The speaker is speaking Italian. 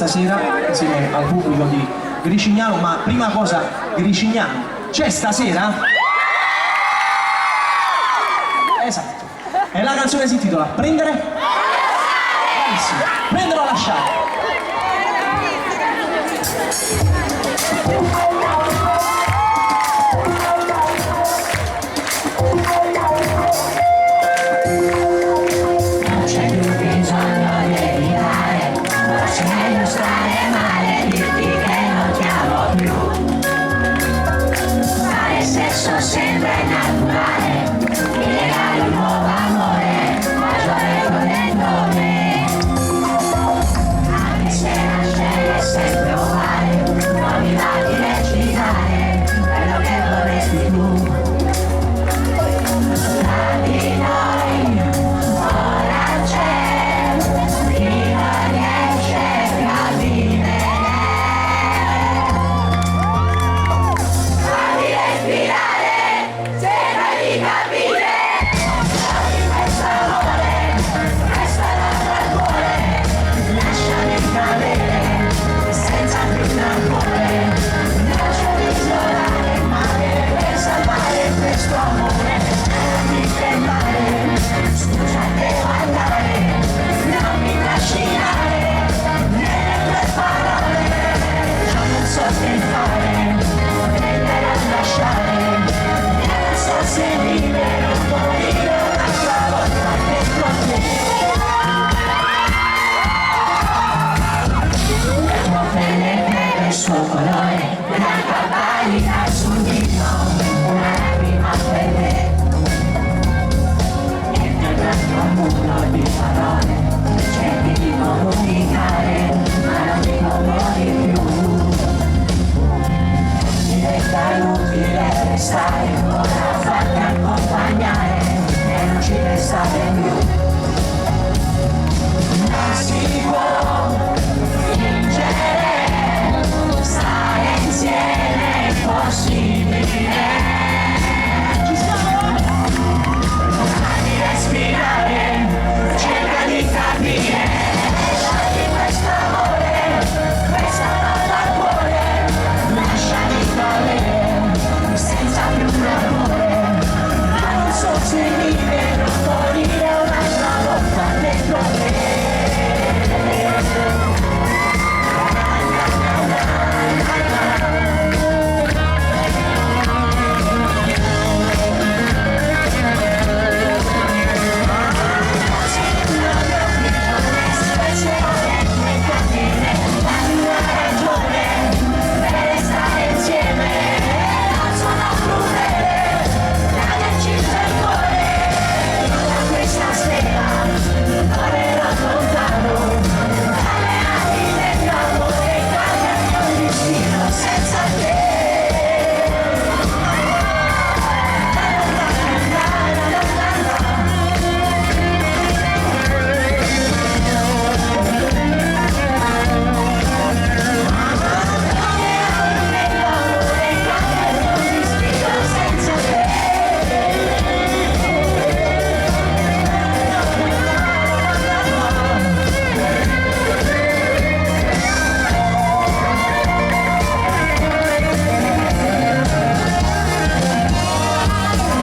stasera insieme al pubblico di Gricignano, ma prima cosa, Gricignano, c'è stasera? Esatto, e la canzone si intitola Prendere? Bravissimo, prendere o lasciare? Sembra naturale, mi regalo un nuovo amore, maggiore con il nome. Anche se la scena è sempre uguale, non mi va di recitare quello che vorresti tu. Tra di noi ora c'è chi non riesce a vivere. Fammi respirare. Suo colore, la campagna